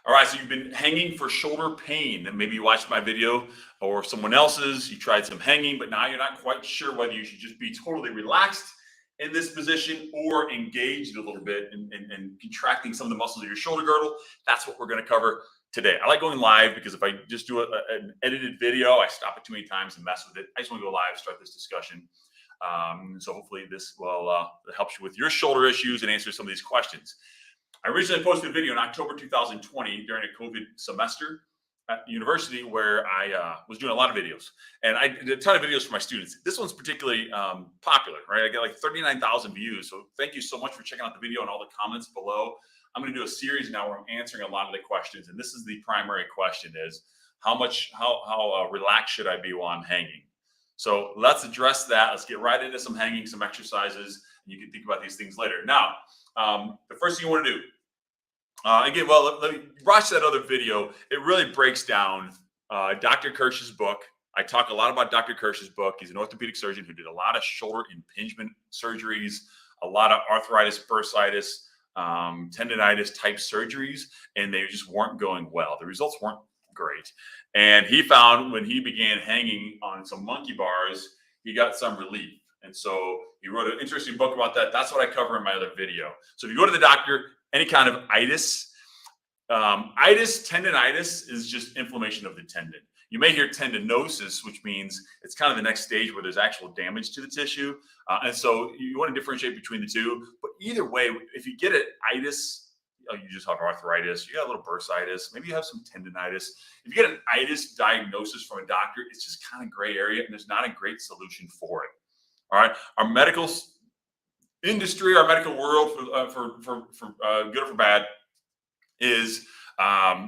All right, so you've been hanging for shoulder pain. And maybe you watched my video or someone else's. You tried some hanging, but now you're not quite sure whether you should just be totally relaxed in this position or engaged a little bit and contracting some of the muscles of your shoulder girdle. That's what we're going to cover today. I like going live because if I just do an edited video, I stop it too many times and mess with it. I just want to go live, start this discussion. So hopefully this will help you with your shoulder issues and answer some of these questions. I originally posted a video in October 2020 during a COVID semester at university where I was doing a lot of videos, and I did a ton of videos for my students. This one's particularly popular, right? I got like 39,000 views. So thank you so much for checking out the video and all the comments below. I'm going to do a series now where I'm answering a lot of the questions. And this is the primary question is how relaxed should I be while I'm hanging? So let's address that. Let's get right into some hanging, some exercises. And you can think about these things later. Now, the first thing you want to do, again, well, let me watch that other video. It really breaks down Dr. Kirsch's book. I talk a lot about Dr. Kirsch's book. He's an orthopedic surgeon who did a lot of shoulder impingement surgeries, a lot of arthritis, bursitis, tendonitis type surgeries, and they just weren't going well. The results weren't great. And he found when he began hanging on some monkey bars, he got some relief. And so he wrote an interesting book about that. That's what I cover in my other video. So if you go to the doctor, any kind of itis, tendonitis is just inflammation of the tendon. You may hear tendinosis, which means it's kind of the next stage where there's actual damage to the tissue. And so you want to differentiate between the two. But either way, if you get an itis, you just have arthritis, you got a little bursitis, maybe you have some tendonitis. If you get an itis diagnosis from a doctor, it's just kind of gray area and there's not a great solution for it. All right. Our medical industry, our medical world, for good or for bad, is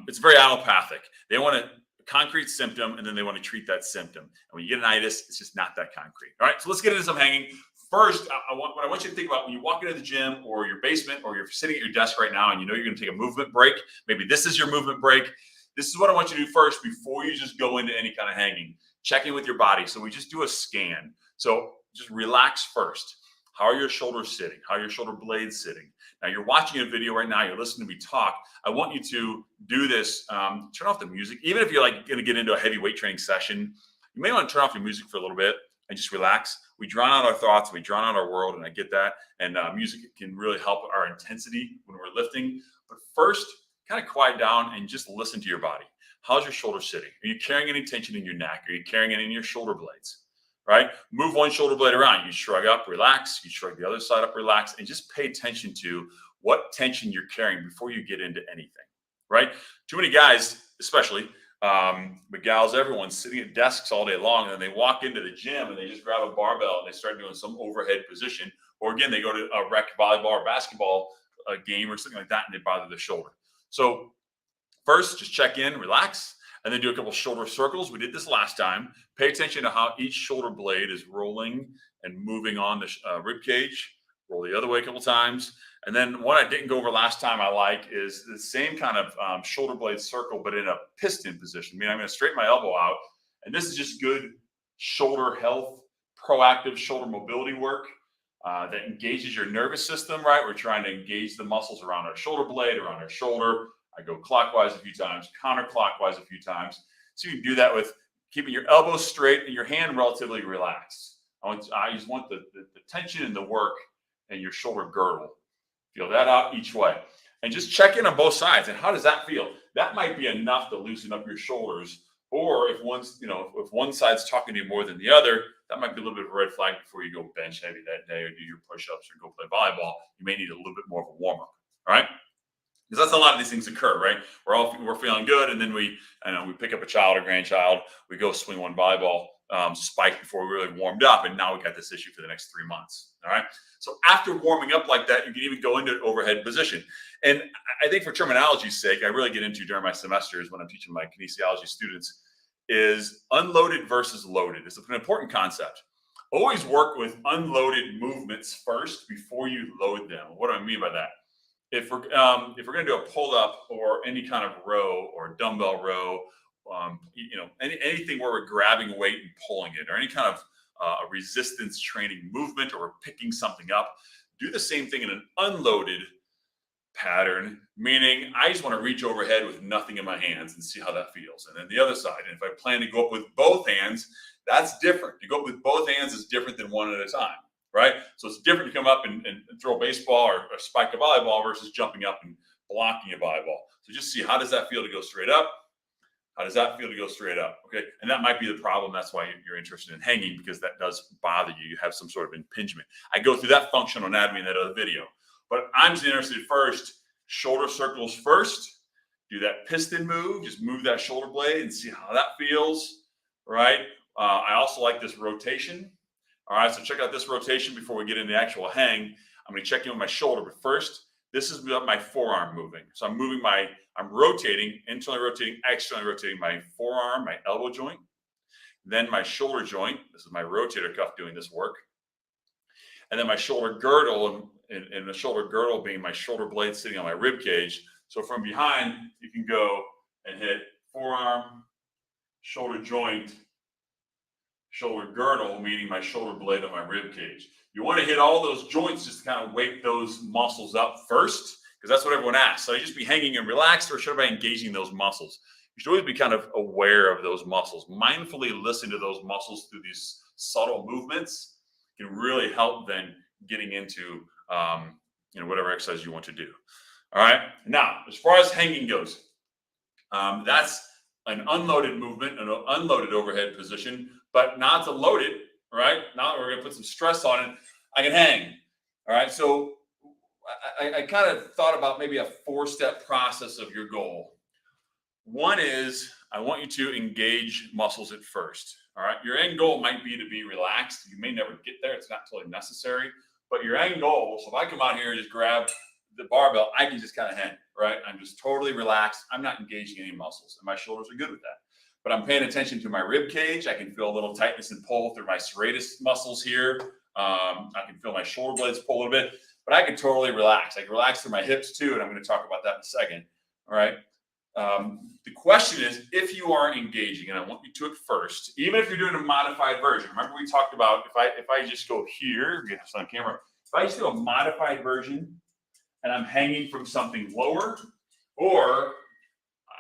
it's very allopathic. They want a concrete symptom and then they want to treat that symptom. And when you get an itis, it's just not that concrete. All right. So let's get into some hanging. First, what I want you to think about when you walk into the gym or your basement or you're sitting at your desk right now and you know you're going to take a movement break, maybe this is your movement break. This is what I want you to do first before you just go into any kind of hanging. Check in with your body. So we just do a scan. So just relax first. How are your shoulders sitting? How are your shoulder blades sitting? Now you're watching a video right now. You're listening to me talk. I want you to do this. Turn off the music. Even if you're like going to get into a heavy weight training session, you may want to turn off your music for a little bit and just relax. We drown out our thoughts. We drown out our world, and I get that. And music can really help our intensity when we're lifting. But first, kind of quiet down and just listen to your body. How's your shoulder sitting? Are you carrying any tension in your neck? Are you carrying it in your shoulder blades? Right? Move one shoulder blade around. You shrug up, relax. You shrug the other side up, relax, and just pay attention to what tension you're carrying before you get into anything. Right? Too many guys, especially, but gals, everyone's sitting at desks all day long, and then they walk into the gym and they just grab a barbell and they start doing some overhead position. Or again, they go to a rec volleyball or basketball game or something like that, and they bother the shoulder. So first, just check in, relax. And then do a couple shoulder circles. We did this last time. Pay attention to how each shoulder blade is rolling and moving on the rib cage. Roll the other way a couple times. And then what I didn't go over last time I like is the same kind of shoulder blade circle, but in a piston position. I mean, I'm going to straighten my elbow out. And this is just good shoulder health, proactive shoulder mobility work that engages your nervous system, right? We're trying to engage the muscles around our shoulder blade, around our shoulder. I go clockwise a few times, counterclockwise a few times. So you can do that with keeping your elbows straight and your hand relatively relaxed. I just want the tension and the work in your shoulder girdle. Feel that out each way. And just check in on both sides. And how does that feel? That might be enough to loosen up your shoulders. Or if if one side's talking to you more than the other, that might be a little bit of a red flag before you go bench heavy that day or do your push-ups or go play volleyball. You may need a little bit more of a warm-up. All right? Because that's a lot of these things occur, right? We're feeling good, and then we pick up a child or grandchild, we go swing one volleyball spike before we really warmed up, and now we got this issue for the next 3 months. All right. So after warming up like that, you can even go into an overhead position. And I think for terminology's sake, I really get into during my semesters when I'm teaching my kinesiology students is unloaded versus loaded. It's an important concept. Always work with unloaded movements first before you load them. What do I mean by that? If we're going to do a pull up or any kind of row or dumbbell row, anything where we're grabbing weight and pulling it, or any kind of a resistance training movement, or we're picking something up, do the same thing in an unloaded pattern, meaning I just want to reach overhead with nothing in my hands and see how that feels. And then the other side, and if I plan to go up with both hands, that's different. To go up with both hands is different than one at a time, right? So it's different to come up and throw a baseball or spike a volleyball versus jumping up and blocking a volleyball. So just see, how does that feel to go straight up? How does that feel to go straight up? Okay. And that might be the problem. That's why you're interested in hanging, because that does bother you. You have some sort of impingement. I go through that functional anatomy in that other video. But I'm just interested first, shoulder circles first. Do that piston move. Just move that shoulder blade and see how that feels, right? I also like this rotation. All right, so check out this rotation before we get into the actual hang. I'm going to check in with my shoulder, but first, this is my forearm moving. So I'm rotating, internally rotating, externally rotating my forearm, my elbow joint, then my shoulder joint. This is my rotator cuff doing this work. And then my shoulder girdle, and the shoulder girdle being my shoulder blade sitting on my rib cage. So from behind, you can go and hit forearm, shoulder joint, shoulder girdle, meaning my shoulder blade on my rib cage. You want to hit all those joints just to kind of wake those muscles up first, because that's what everyone asks. So I just be hanging and relaxed, or should I be engaging those muscles? You should always be kind of aware of those muscles. Mindfully listen to those muscles through these subtle movements can really help then getting into whatever exercise you want to do. All right. Now, as far as hanging goes, that's an unloaded movement, an unloaded overhead position, but not to load it. Right now, we're going to put some stress on it. I can hang. All right. So I kind of thought about maybe a 4-step process of your goal. One is, I want you to engage muscles at first. All right. Your end goal might be to be relaxed. You may never get there. It's not totally necessary. But your end goal, so if I come out here and just grab the barbell, I can just kind of hang, right? I'm just totally relaxed. I'm not engaging any muscles, and my shoulders are good with that. But I'm paying attention to my rib cage. I can feel a little tightness and pull through my serratus muscles here. I can feel my shoulder blades pull a little bit, but I can totally relax. I can relax through my hips too, and I'm going to talk about that in a second. All right. The question is, if you are engaging, and I want you to at first, even if you're doing a modified version. Remember, we talked about if I just go here, get this on camera. If I just do a modified version, and I'm hanging from something lower, or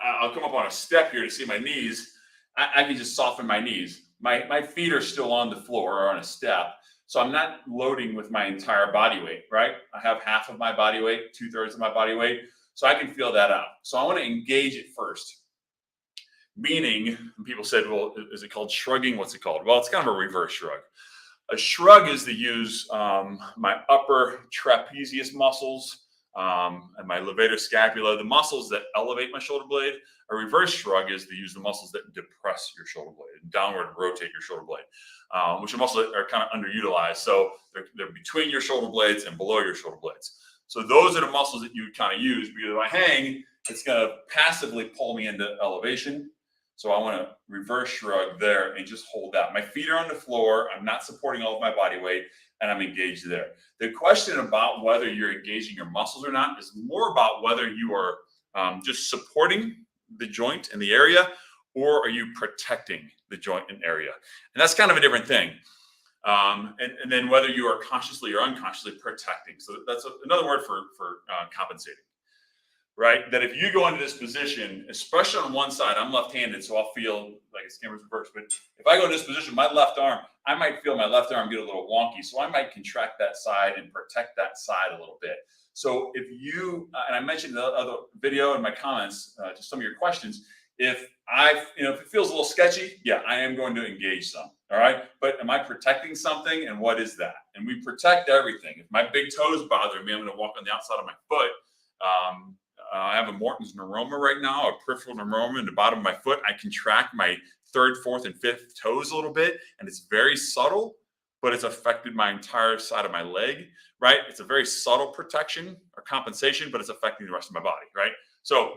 I'll come up on a step here to see my knees, I can just soften my knees. My feet are still on the floor or on a step, so I'm not loading with my entire body weight, right? I have half of my body weight, 2/3 of my body weight, so I can feel that out. So I want to engage it first. Meaning, people said, well, is it called shrugging? What's it called? Well, it's kind of a reverse shrug. A shrug is to use my upper trapezius muscles, and my levator scapula, the muscles that elevate my shoulder blade. A reverse shrug is to use the muscles that depress your shoulder blade, and downward rotate your shoulder blade, which are muscles that are kind of underutilized. So they're between your shoulder blades and below your shoulder blades. So those are the muscles that you kind of use, because if I hang, it's going to passively pull me into elevation. So I want to reverse shrug there and just hold that. My feet are on the floor. I'm not supporting all of my body weight, and I'm engaged there. The question about whether you're engaging your muscles or not is more about whether you are just supporting the joint in the area, or are you protecting the joint and area? And that's kind of a different thing. And then whether you are consciously or unconsciously protecting. So that's another word for compensating. Right? That if you go into this position, especially on one side, I'm left-handed, so I'll feel like it's camera's reversed. But if I go in this position, my left arm, I might feel my left arm get a little wonky. So I might contract that side and protect that side a little bit. So if you, and I mentioned in the other video in my comments to some of your questions, if if it feels a little sketchy, yeah, I am going to engage some. All right. But am I protecting something? And what is that? And we protect everything. If my big toes bother me, I'm going to walk on the outside of my foot. I have a Morton's neuroma right now, a peripheral neuroma in the bottom of my foot. I contract my 3rd, 4th, and 5th toes a little bit, and it's very subtle, but it's affected my entire side of my leg, right? It's a very subtle protection or compensation, but it's affecting the rest of my body, right? So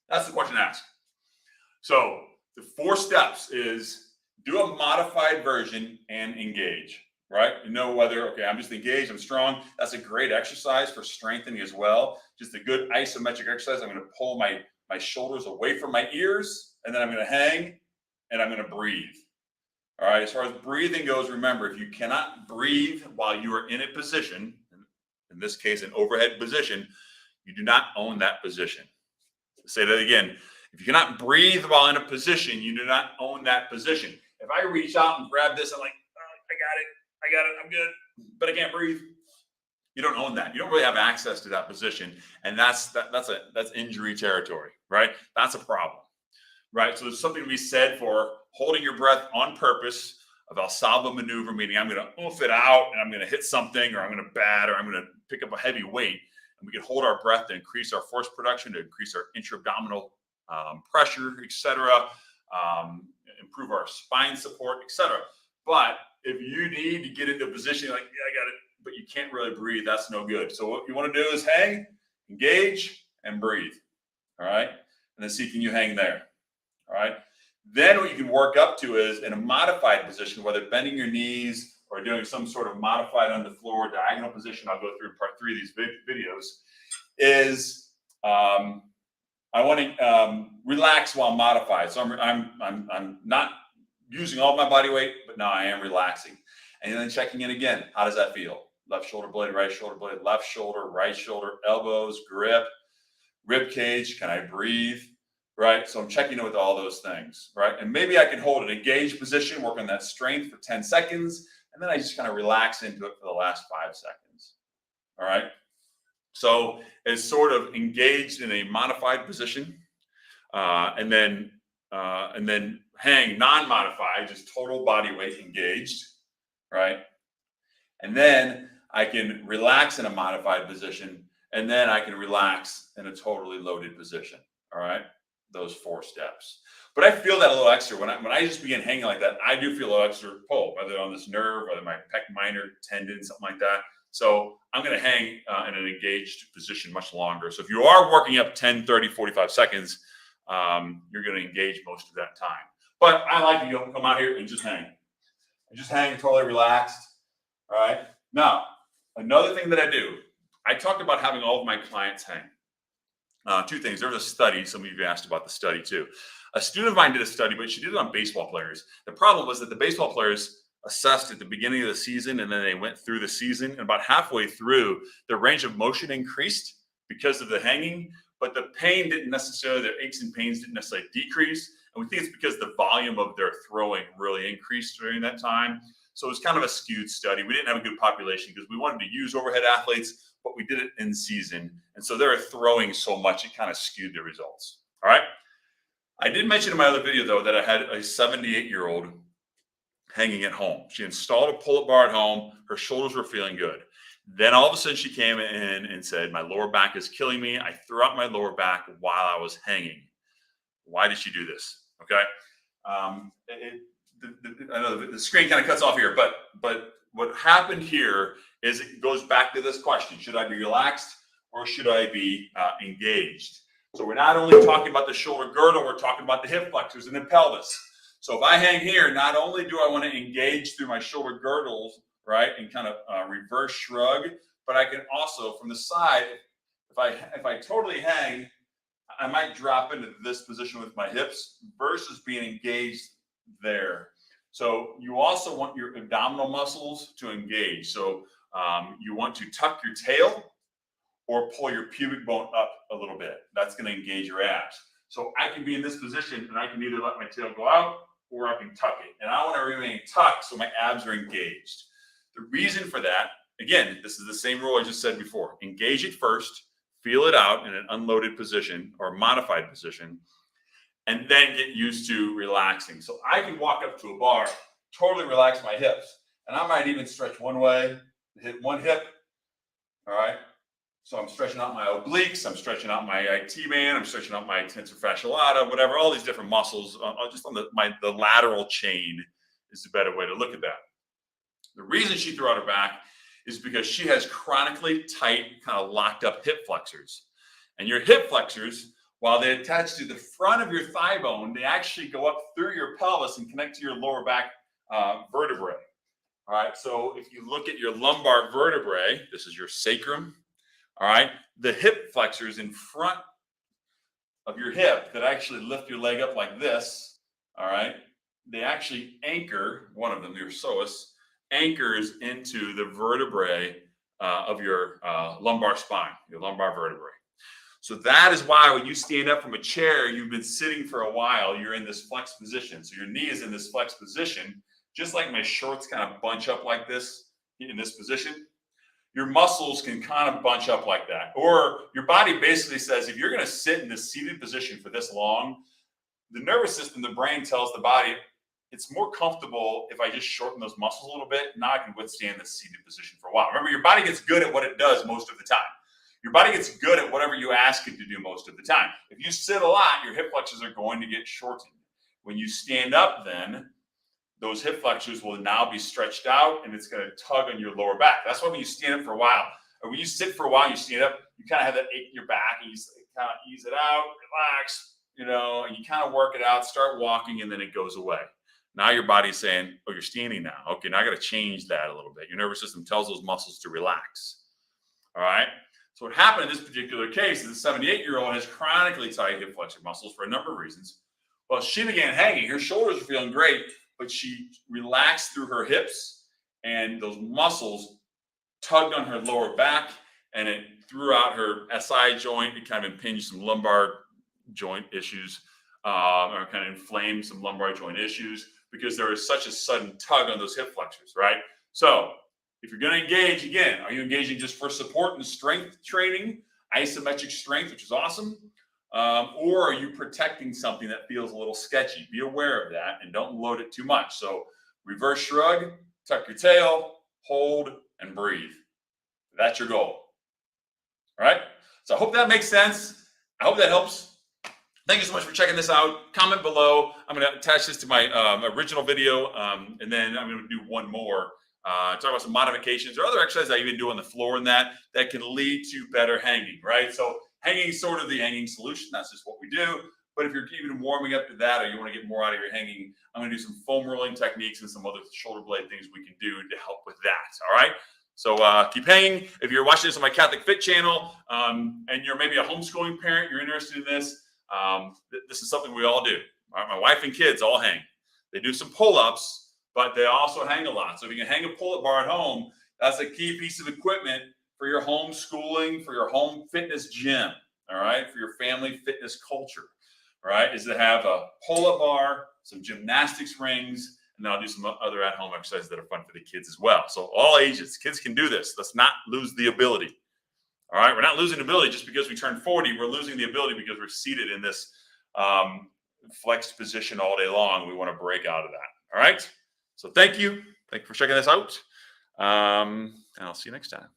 that's the question to ask. So the 4 steps is do a modified version and engage. Right? You know whether, okay, I'm just engaged, I'm strong. That's a great exercise for strengthening as well. Just a good isometric exercise. I'm going to pull my shoulders away from my ears, and then I'm going to hang, and I'm going to breathe. All right. As far as breathing goes, remember, if you cannot breathe while you are in a position, in this case, an overhead position, You do not own that position. Say that again. If you cannot breathe while in a position, you do not own that position. If I reach out and grab this, I'm like, oh, I got it, I'm good, but I can't breathe. You don't own that. You don't really have access to that position, and that's injury territory, right? That's a problem, right? So there's something to be said for holding your breath on purpose. A Valsalva maneuver, meaning I'm going to oof it out and I'm going to hit something, or I'm going to bat, or I'm going to pick up a heavy weight, and we can hold our breath to increase our force production, to increase our intra-abdominal pressure, etc., improve our spine support, etc. But if you need to get into a position, you're like, yeah, I got it, but you can't really breathe, that's no good. So what you want to do is hang, engage, and breathe. All right, and then see, can you hang there? All right. Then what you can work up to is in a modified position, whether bending your knees or doing some sort of modified on the floor diagonal position. I'll go through in part 3 of these videos. Is I want to relax while modified. So I'm not using all my body weight, but now I am relaxing. And then checking in again. How does that feel? Left shoulder blade, right shoulder blade, left shoulder, right shoulder, elbows, grip, rib cage. Can I breathe? Right. So I'm checking in with all those things. Right. And maybe I can hold an engaged position, work on that strength for 10 seconds. And then I just kind of relax into it for the last 5 seconds. All right. So it's sort of engaged in a modified position, and then hang non-modified, just total body weight engaged, right? And then I can relax in a modified position, and then I can relax in a totally loaded position. All right, those 4 steps. But I feel that a little extra when I just begin hanging like that. I do feel a little extra pull, whether on this nerve, whether my pec minor tendon, something like that. So I'm going to hang in an engaged position much longer. So if you are working up 10, 30, 45 seconds, you're going to engage most of that time. But I like to come out here and just hang. And just hang totally relaxed. All right. Now, another thing that I do, I talked about having all of my clients hang. 2 things. There was a study. Some of you asked about the study too. A student of mine did a study, but she did it on baseball players. The problem was that the baseball players assessed at the beginning of the season, and then they went through the season, and about halfway through, their range of motion increased because of the hanging, but the pain didn't necessarily, their aches and pains didn't necessarily decrease. And we think it's because the volume of their throwing really increased during that time. So it was kind of a skewed study. We didn't have a good population because we wanted to use overhead athletes, but we did it in season. And so they're throwing so much, it kind of skewed the results. All right. I did mention in my other video, though, that I had a 78-year-old hanging at home. She installed a pull-up bar at home. Her shoulders were feeling good. Then all of a sudden she came in and said, my lower back is killing me. I threw out my lower back while I was hanging. Why did she do this? Okay. I know the screen kind of cuts off here, but what happened here is it goes back to this question. Should I be relaxed or should I be engaged? So we're not only talking about the shoulder girdle, we're talking about the hip flexors and the pelvis. So if I hang here, not only do I want to engage through my shoulder girdles, right, and kind of reverse shrug, but I can also, from the side, if I totally hang, I might drop into this position with my hips versus being engaged there. So you also want your abdominal muscles to engage. So you want to tuck your tail or pull your pubic bone up a little bit. That's going to engage your abs. So I can be in this position and I can either let my tail go out or I can tuck it. And I want to remain tucked so my abs are engaged. The reason for that, again, this is the same rule I just said before. Engage it first, feel it out in an unloaded position or modified position, and then get used to relaxing. So I can walk up to a bar, totally relax my hips, and I might even stretch one way, hit one hip, all right? So I'm stretching out my obliques, I'm stretching out my IT band, I'm stretching out my tensor fasciae lata, whatever, all these different muscles, just on the lateral chain is the better way to look at that. The reason she threw out her back is because she has chronically tight, kind of locked up hip flexors. And your hip flexors, while they attach to the front of your thigh bone, they actually go up through your pelvis and connect to your lower back vertebrae. All right, so if you look at your lumbar vertebrae, this is your sacrum. All right, the hip flexors in front of your hip that actually lift your leg up like this, all right, they actually anchor, one of them, your psoas, anchors into the vertebrae of your lumbar spine, your lumbar vertebrae. So that is why when you stand up from a chair, you've been sitting for a while, you're in this flex position. So your knee is in this flex position, just like my shorts kind of bunch up like this in this position. Your muscles can kind of bunch up like that. Or your body basically says, if you're going to sit in this seated position for this long, the nervous system, the brain tells the body, it's more comfortable if I just shorten those muscles a little bit. Now I can withstand this seated position for a while. Remember, your body gets good at what it does most of the time. Your body gets good at whatever you ask it to do most of the time. If you sit a lot, your hip flexors are going to get shortened. When you stand up, then those hip flexors will now be stretched out and it's going to tug on your lower back. That's why when you stand up for a while, or when you sit for a while, you stand up, you kind of have that ache in your back and you kind of ease it out, relax, and you kind of work it out, start walking, and then it goes away. Now your body's saying, oh, you're standing now. Okay, now I got to change that a little bit. Your nervous system tells those muscles to relax. All right? So what happened in this particular case is the 78-year-old has chronically tight hip flexor muscles for a number of reasons. Well, she began hanging. Her shoulders were feeling great, but she relaxed through her hips, and those muscles tugged on her lower back, and it threw out her SI joint. It kind of impinged some lumbar joint issues, or kind of inflamed some lumbar joint issues because there was such a sudden tug on those hip flexors, right? So if you're going to engage, again, are you engaging just for support and strength training, isometric strength, which is awesome? Or are you protecting something that feels a little sketchy? Be aware of that and don't load it too much. So reverse shrug, tuck your tail, hold, and breathe. That's your goal. All right? So I hope that makes sense. I hope that helps. Thank you so much for checking this out. Comment below. I'm going to attach this to my original video, and then I'm going to do one more. Talk about some modifications or other exercises I even do on the floor and that can lead to better hanging, right? So hanging is sort of the hanging solution. That's just what we do. But if you're even warming up to that or you want to get more out of your hanging, I'm going to do some foam rolling techniques and some other shoulder blade things we can do to help with that, all right? So keep hanging. If you're watching this on my Catholic Fit channel and you're maybe a homeschooling parent, you're interested in this, this is something we all do. My wife and kids all hang. They do some pull-ups, but they also hang a lot. So if you can hang a pull-up bar at home, that's a key piece of equipment for your homeschooling, for your home fitness gym, all right, for your family fitness culture, all right, is to have a pull-up bar, some gymnastics rings, and then I'll do some other at-home exercises that are fun for the kids as well. So all ages, kids can do this. Let's not lose the ability. All right, we're not losing the ability just because we turned 40. We're losing the ability because we're seated in this flexed position all day long. We want to break out of that. All right. So thank you. Thank you for checking this out. And I'll see you next time.